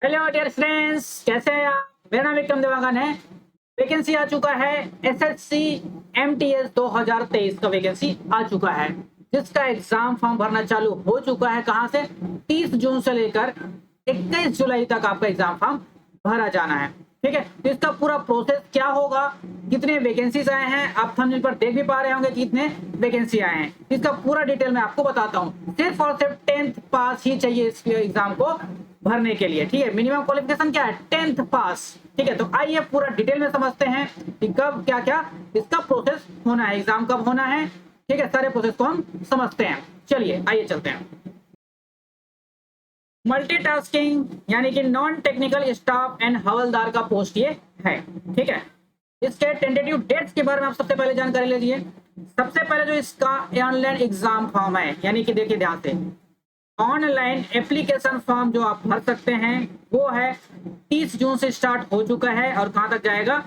Hello dear friends, कैसे हैं आप। मेरा नाम विक्रम देवांगन है। वैकेंसी आ चुका है। एसएससी एमटीएस 2023 का वैकेंसी आ चुका है, जिसका एग्जाम फॉर्म भरना चालू हो चुका है। कहां से? 30 जून से लेकर 21 जुलाई तक आपका एग्जाम फॉर्म भरा जाना है। ठीक है, तो इसका पूरा प्रोसेस क्या होगा, कितने वैकेंसीज आए हैं, आप थंबनेल पर देख भी पा रहे होंगे कितने वैकेंसी आए हैं। इसका पूरा डिटेल मैं आपको बताता हूँ। सिर्फ और सिर्फ 10th पास ही चाहिए इस एग्जाम को भरने के लिए। ठीक है, मिनिमम क्वालिफिकेशन क्या है? 10th पास। ठीक है, तो आइए पूरा डिटेल में समझते हैं कि कब क्या क्या इसका प्रोसेस होना है, एग्जाम कब होना है। ठीक है, सारे प्रोसेस को हम समझते हैं। चलिए आइए चलते हैं। मल्टीटास्किंग यानी कि नॉन टेक्निकल स्टाफ एंड हवलदार का पोस्ट ये है। ठीक है, इसके टेंटेटिव डेट्स के बारे में आप सबसे पहले जानकारी ले लीजिए। सबसे पहले जो इसका ऑनलाइन एग्जाम फॉर्म है, यानी कि देखिए ध्यान से, ऑनलाइन एप्लीकेशन फॉर्म जो आप भर सकते हैं वो है 30 जून से स्टार्ट हो चुका है और कहां तक जाएगा?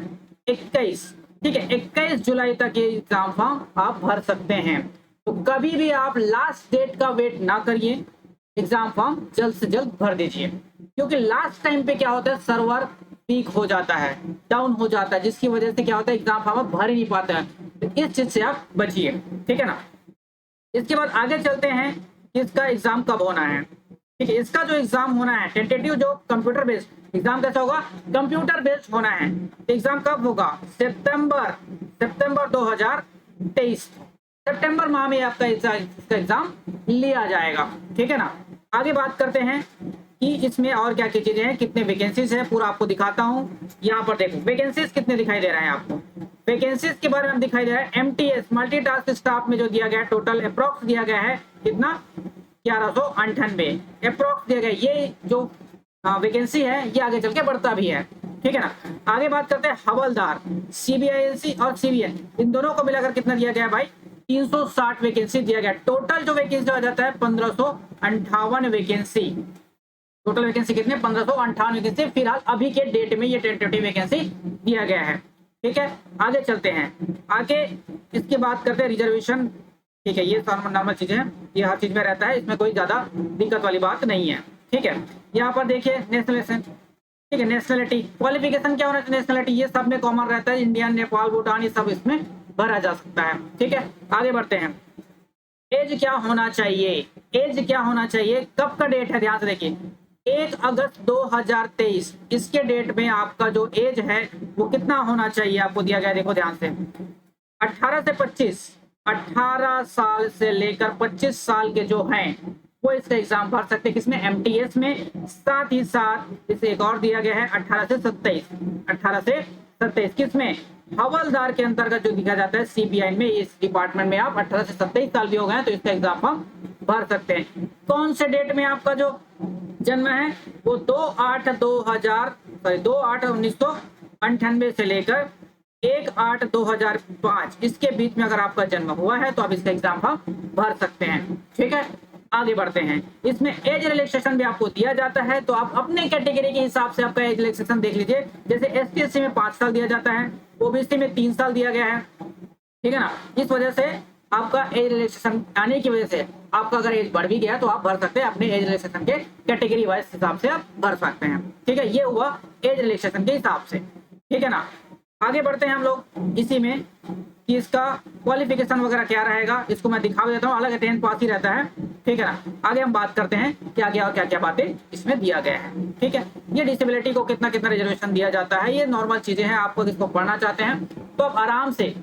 21। ठीक है, 21 जुलाई तक ये एग्जाम फॉर्म आप भर सकते हैं। तो कभी भी आप लास्ट डेट का वेट ना करिए, एग्जाम फॉर्म जल्द से जल्द भर दीजिए, क्योंकि लास्ट टाइम पे क्या होता है, सर्वर पीक हो जाता है, डाउन हो जाता है, जिसकी वजह से क्या होता है, एग्जाम फॉर्म भर ही नहीं पाता है। तो इस चीज से आप बचिए। ठीक है ना। इसके बाद आगे चलते हैं, इसका एग्जाम कब होना है। ठीक है, इसका जो एग्जाम होना है टेंटेटिव जो कंप्यूटर बेस्ड एग्जाम कैसा होगा? कंप्यूटर बेस्ड होना है। एग्जाम कब होगा? सितंबर 2023। सितंबर माह में आपका इसका एग्जाम लिया जाएगा। ठीक है ना। आगे बात करते हैं कि इसमें और क्या क्या चीजें हैं, कितने वैकेंसीज है, पूरा आपको दिखाता हूं। यहाँ पर देखो वैकेंसीज कितने दिखाई दे रहे हैं आपको। वैकेंसीज के बारे में दिखाई दे रहा है, एमटीएस मल्टीटास्क स्टाफ में जो दिया गया है, टोटल अप्रोक्स दिया गया है कितना? 1198 अप्रोक्स दिया गया। ये जो वैकेंसी है ये आगे चल के बढ़ता भी है। ठीक है ना। आगे बात करते हैं हवलदार, सीबीआईएलसी और सीबीएन, इन दोनों को मिलाकर कितना दिया गया है भाई? 360 वैकेंसी दिया गया। टोटल जो वैकेंसी आ जाता है 1558 वैकेंसी। टोटल वैकेंसी कितने? 1558 वैकेंसी फिलहाल अभी के डेट में ये टेंटेटिव वैकेंसी दिया गया है। ठीक है, आगे चलते हैं। आगे इसकी बात करते हैं रिजर्वेशन। ठीक है, ये नॉर्मल चीजें हैं, ये हर चीज में रहता है, इसमें कोई ज्यादा दिक्कत वाली बात नहीं है। ठीक है, यहाँ पर देखिए नेशनल। ठीक है, नेशनलिटी क्वालिफिकेशन क्या होना चाहिए? नेशनलिटी ये सब में कॉमन रहता है, इंडियन, नेपाल, भूटान, ये सब इसमें भरा जा सकता है। ठीक है, आगे बढ़ते हैं। एज क्या होना चाहिए? एज क्या होना चाहिए? कब का डेट है ध्यान से देखिए, 1 अगस्त 2023। इसके डेट में आपका जो एज है वो कितना होना चाहिए आपको दिया गया है, देखो ध्यान से, 18 से 25। 18 साल से लेकर 25 साल के जो हैं वो इसका एग्जाम भर सकते हैं। किसमें? एमटीएस में। साथ ही साथ इसे एक और दिया गया है 18 से 27। 18 से 27 किसमें? हवलदार के अंतर्गत जो दिखा जाता है सीबीआई में। इस डिपार्टमेंट में आप 18 से 27 साल भी हो गए तो इसका एग्जाम फॉर्म भर सकते हैं। कौन से डेट में आपका जो जन्म है वो 2/8/1998 से लेकर 1/8/2005 इसके बीच में अगर आपका जन्म हुआ है तो आप इसका एग्जाम फॉर्म भर सकते हैं। ठीक है, आगे बढ़ते हैं। इसमें एज रिलैक्सेशन भी आपको दिया जाता है, तो आप अपने कैटेगरी के हिसाब से आपका एज रिलैक्सेशन देख लीजिए। जैसे एसटी में 5 साल दिया जाता है, ओबीसी में 3 साल दिया गया है। ठीक है ना। इस वजह से आपका एज रिलैक्सेशन आने की वजह से आपका अगर एज बढ़ भी गया तो आप भर सकते हैं, अपने एज रिलैक्सेशन के कैटेगरी वाइज हिसाब से आप भर सकते हैं। ठीक है, ये हुआ एज रिलैक्सेशन के हिसाब से। ठीक है ना। आगे बढ़ते हैं हम लोग इसी में कि इसका क्वालिफिकेशन वगैरह क्या रहेगा, इसको मैं दिखा देता हूँ। अलग 10th पास ही रहता है। ठीक है ना। आगे हम बात करते हैं क्या क्या और क्या क्या बातें इसमें दिया गया है। ठीक है, ये डिसेबिलिटी को कितना कितना रिजर्वेशन दिया जाता है, ये नॉर्मल चीजें हैं। आपको इसको पढ़ना चाहते हैं तो आप आराम से,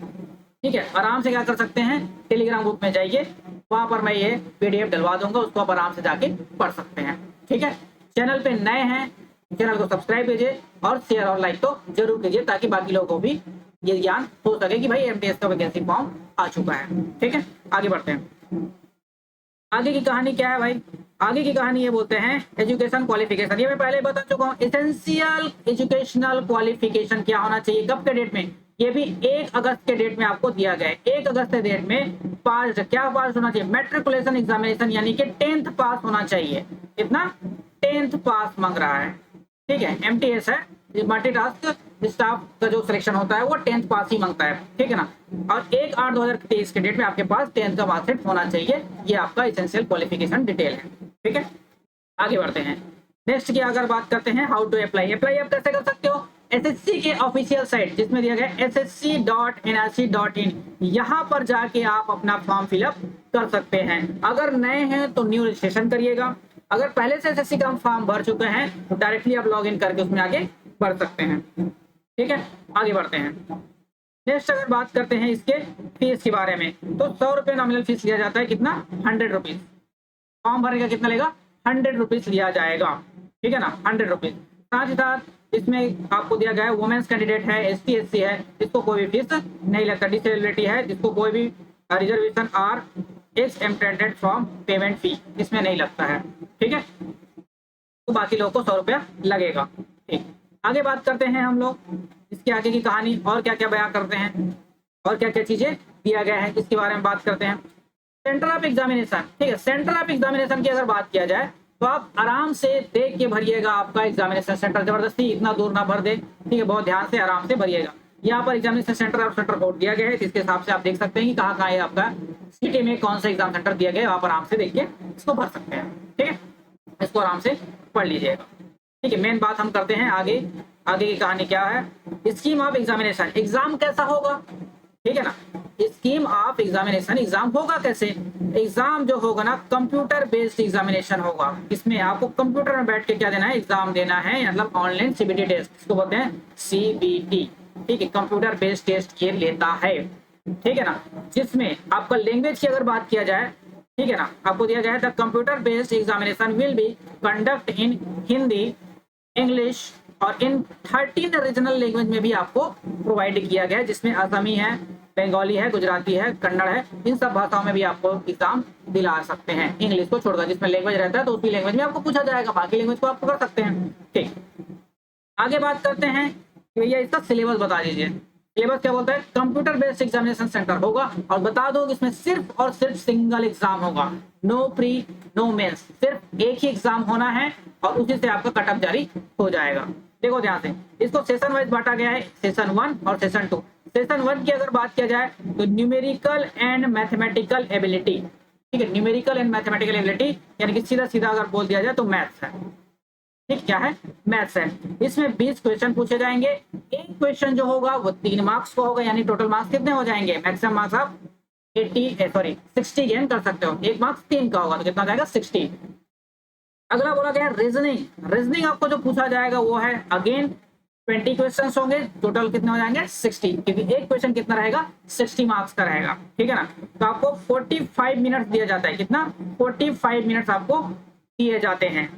ठीक है, आराम से क्या कर सकते हैं, टेलीग्राम ग्रुप में जाइए, वहां पर मैं ये पीडीएफ डलवा दूंगा, उसको आप आराम से जाके पढ़ सकते हैं। ठीक है, चैनल पे नए हैं, चैनल को सब्सक्राइब कीजिए और शेयर और लाइक तो जरूर कीजिए, ताकि बाकी लोगों को भी ये ज्ञान हो सके कि भाई एमटीएस का वैकेंसी फॉर्म आ चुका है। ठीक है, आगे बढ़ते हैं। आगे की कहानी क्या है भाई? आगे की कहानी ये बोलते हैं एजुकेशन क्वालिफिकेशन। ये मैं पहले बता चुका हूँ। एसेंशियल एजुकेशनल क्वालिफिकेशन क्या होना चाहिए, कब के डेट में? ये भी 1 अगस्त के डेट में आपको दिया गया है। 1 अगस्त के डेट में पास क्या पास होना चाहिए? मैट्रिकुलेशन एग्जामिनेशन, यानी कि 10th पास होना चाहिए। कितना? 10th पास मांग रहा है। ठीक है, एमटीएस है, मल्टीटास्क स्टाफ का जो सिलेक्शन होता है वो 10th पास ही मांगता है। ठीक है ना। और 1/8/2023 के डेट में आपके पास 10th का मार्कशीट होना चाहिए। ये आपका एसेंशियल क्वालिफिकेशन डिटेल है। ठीक है, आगे बढ़ते हैं। नेक्स्ट की अगर बात करते हैं हाउ टू अप्लाई, अप्लाई आप कैसे कर सकते हो, एसएससी के ऑफिशियल साइट जिसमें दिया गया ssc.nrc.in, यहाँ पर जाके आप अपना फॉर्म फिलअप कर सकते हैं। अगर नए हैं तो न्यू रजिस्ट्रेशन करिएगा, अगर पहले से एसएससी का फॉर्म भर चुके हैं तो डायरेक्टली आप लॉग इन करके उसमें आगे बढ़ सकते हैं। ठीक है, आगे बढ़ते हैं। नेक्स्ट अगर बात करते हैं इसके फीस के बारे में, तो 100 रुपये नॉमिनल फीस लिया जाता है, कितना 100 रुपीज। फॉर्म भरने का कितना लेगा 100 रुपीज लिया जाएगा, ठीक है ना, 100 रुपीज। साथ ही साथ इसमें आपको दिया गया है वुमेन्स कैंडिडेट है, ST SC है, जिसको कोई भी फीस नहीं लगता, डिसेबिलिटी है जिसको कोई भी रिजर्वेशन आर इज एम्प्टेंडेड फ्रॉम पेमेंट फी, इसमें नहीं लगता है। ठीक है, तो बाकी लोगों को 100 रुपया लगेगा। ठीक, आगे बात करते हैं हम लोग इसके आगे की कहानी और क्या क्या बयां करते हैं और क्या क्या चीजें दिया गया है इसके बारे में बात करते हैं। सेंटर ऑफ एग्जामिनेशन, ठीक है, सेंटर ऑफ एग्जामिनेशन की अगर बात किया जाए तो आप आराम से देख के भरिएगा आपका एग्जामिनेशन सेंटर, जबरदस्ती इतना दूर ना भर दे, ठीक है, बहुत ध्यान से आराम से भरिएगा। यहाँ पर एग्जामिनेशन सेंटर और सेंटर कोड दिया गया है, जिसके हिसाब से आप देख सकते हैं कि कहाँ कहाँ है आपका सिटी में कौन सा एग्जाम सेंटर दिया गया है, आप आराम से देख के इसको भर सकते हैं। ठीक है, इसको आराम से पढ़ लीजिएगा। ठीक है, मेन बात हम करते हैं आगे, आगे की कहानी क्या है, स्कीम ऑफ एग्जामिनेशन, एग्जाम कैसा होगा, ठीक है ना, स्कीम ऑफ एग्जामिनेशन, एग्जाम होगा कैसे, एग्जाम जो होगा ना कंप्यूटर बेस्ड एग्जामिनेशन होगा, इसमें आपको कंप्यूटर में बैठ के क्या देना है, एग्जाम देना है, मतलब ऑनलाइन CBT टेस्ट, इसको बोलते हैं CBT। ठीक है, कंप्यूटर बेस्ड टेस्ट ये लेता है, ठीक है ना, जिसमें आपका लैंग्वेज की अगर बात किया जाए, ठीक है ना, आपको दिया गया है the computer based examination will be conduct in Hindi, English और इन 13 रीजनल लैंग्वेज में भी आपको प्रोवाइड किया गया है, जिसमें असमी है, बंगाली है, गुजराती है, कन्नड़ है, इन सब भाषाओं में भी आपको एग्जाम दिला सकते हैं, इंग्लिश को छोड़कर, जिसमें लैंग्वेज रहता है तो उसी लैंग्वेज में आपको पूछा जाएगा, बाकी लैंग्वेज को आप कर सकते हैं। ठीक, आगे बात करते हैं कि भैया इसका सिलेबस बता दीजिए। सिलेबस क्या बोलता है, कंप्यूटर बेस्ड एग्जामिनेशन सेंटर होगा, और बता दो कि इसमें सिर्फ और सिर्फ सिंगल एग्जाम होगा, नो प्री नो मेंस, सिर्फ एक ही एग्जाम होना है और उसी से आपका कटअप जारी हो जाएगा। देखो ध्यान से, इसको सेशन वाइज बांटा गया है, सेशन 1 और सेशन 2। सेशन 1 की अगर बात किया जाए तो न्यूमेरिकल एंड मैथमेटिकल एबिलिटी, ठीक है, न्यूमेरिकल एंड मैथमेटिकल एबिलिटी यानी कि सीधा सीधा अगर बोल दिया जाए तो मैथ्स है। ठीक, क्या है, मैथ्स है। इसमें 20 क्वेश्चन पूछे जाएंगे, एक क्वेश्चन जो होगा वो 3 मार्क्स का होगा, यानी टोटल मार्क्स कितने हो जाएंगे, मैक्सिमम मार्क्स आप 60 गेन कर सकते हो, एक मार्क्स 3 का होगा तो कितना जाएगा 60। अगला बोला गया रीजनिंग, रीजनिंग आपको जो पूछा जाएगा वो है अगेन 20 क्वेश्चंस होंगे, टोटल कितने हो जाएंगे 60, क्योंकि एक क्वेश्चन कितना रहेगा 60 मार्क्स का रहेगा। ठीक है ना, तो आपको 45 मिनट दिया जाता है, कितना 45 मिनट आपको दिए जाते हैं।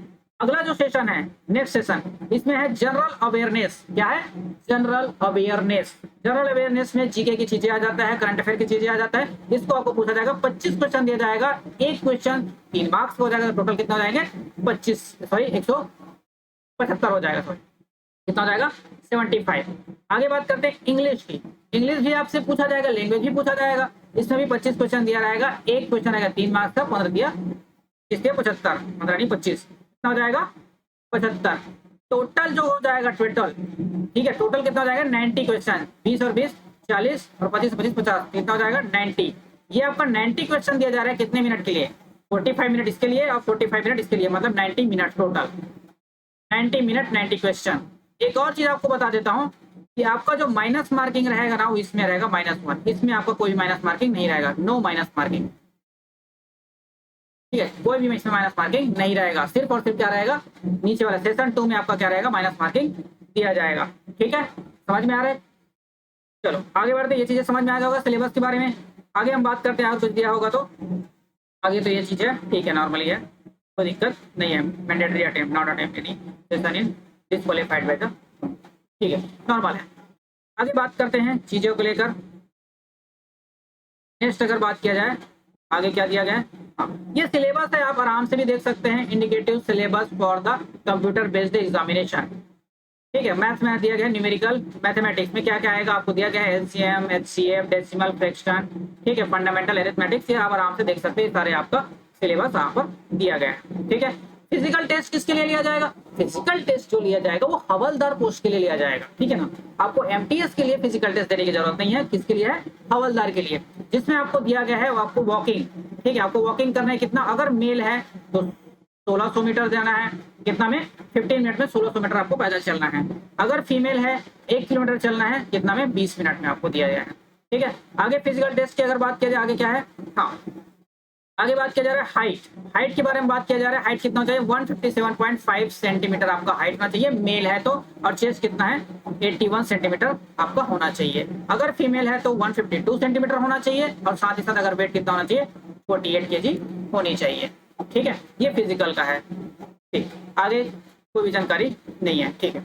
अगला जो सेशन है, नेक्स्ट सेशन, इसमें है जनरल अवेयरनेस। क्या है, जनरल अवेयरनेस। जनरल अवेयरनेस में जीके की चीजें आ जाता है, करंट अफेयर की चीजें आ जाता है, इसको आपको पूछा जाएगा, 25 क्वेश्चन दिया जाएगा, एक क्वेश्चन 3 मार्क्स हो जाएगा, टोटल कितना हो जाएंगे 175 हो जाएगा, सॉरी कितना हो जाएगा 75। आगे बात करते हैं इंग्लिश की, इंग्लिश भी आपसे पूछा जाएगा, लैंग्वेज भी पूछा जाएगा, इसमें भी 25 क्वेश्चन दिया रहेगा, एक क्वेश्चन आएगा 3 मार्क्स का, 15 दिया, इसके 75, 15 नहीं 25, कितना हो जाएगा 75। टोटल जो हो जाएगा टोटल, ठीक है, टोटल कितना हो जाएगा 90 क्वेश्चन, 20 और 20 40 और 25 25 50, कितना हो जाएगा 90। ये आपका 90 क्वेश्चन दिया जा रहा है कितने मिनट के लिए, 45 मिनट इसके लिए और 45 मिनट इसके लिए, मतलब 90 मिनट टोटल, 90 मिनट 90 क्वेश्चन। एक और चीज आपको बता देता हूँ कि आपका जो माइनस मार्किंग रहेगा ना वो इसमें रहेगा -1, इसमें आपका कोई माइनस मार्किंग नहीं रहेगा, नो माइनस मार्किंग। ठीक है, कोई भी इसमें माइनस मार्किंग नहीं रहेगा, सिर्फ और सिर्फ क्या रहेगा, नीचे वाला सेशन 2 में आपका क्या रहेगा, माइनस मार्किंग दिया जाएगा। ठीक है, समझ में आ रहा है। चलो आगे बढ़ते, ये चीजें समझ में आ गया होगा सिलेबस के बारे में। आगे हम बात करते हैं, और कुछ दिया होगा तो आगे तो ये चीज है, ठीक है, नॉर्मली है, कोई दिक्कत नहीं है। Mandatory attempt not attempt any session in disqualified by the, ठीक है, नॉर्मल है। आगे बात करते हैं चीजों को लेकर। नेक्स्ट अगर बात किया जाए आगे क्या दिया गया है, ये सिलेबस है, आप आराम से भी देख सकते हैं, indicative syllabus for the computer based examination. ठीक है, मैथ्स में दिया गया है न्यूमेरिकल, मैथमेटिक्स में क्या क्या आएगा आपको दिया गया है, एलसीएम, एचसीएफ, डेसिमल फ्रैक्शन, ठीक है, फंडामेंटल अरिथमेटिक्स, ये आप आराम से देख सकते हैं, सारे आपका सिलेबस यहाँ पर दिया गया है। ठीक है, फिजिकल टेस्ट किसके लिए लिया जाएगा, फिजिकल टेस्ट जो लिया जाएगा वो हवलदार पोस्ट के लिए लिया जाएगा। ठीक है ना, आपको एमटीएस के लिए फिजिकल टेस्ट देने की जरूरत नहीं है, किसके लिए है, हवलदार के लिए, जिसमें आपको दिया गया है वो आपको वॉकिंग, ठीक है, आपको वॉकिंग करना है, कितना, अगर मेल है तो 1600 मीटर जाना है, कितना में 15 मिनट में 1600 मीटर आपको पैदल चलना है। अगर फीमेल है 1 किलोमीटर चलना है, कितना में 20 मिनट में आपको दिया गया है। ठीक है, आगे फिजिकल टेस्ट की अगर बात किया जाए, आगे क्या है, हाँ आगे बात किया जा रहा है हाइट। हाइट के बारे में बात किया जा रहा है। हाइट कितना होना चाहिए, 157.5 सेंटीमीटर आपका हाइट होना चाहिए मेल है तो, और चेस्ट कितना है 81 सेंटीमीटर आपका होना चाहिए। अगर फीमेल है तो 152 सेंटीमीटर होना चाहिए, और साथ ही साथ अगर वेट कितना होना चाहिए 48 केजी होनी चाहिए। ठीक है, ये फिजिकल का है। ठीक, आगे कोई भी जानकारी नहीं है। ठीक है।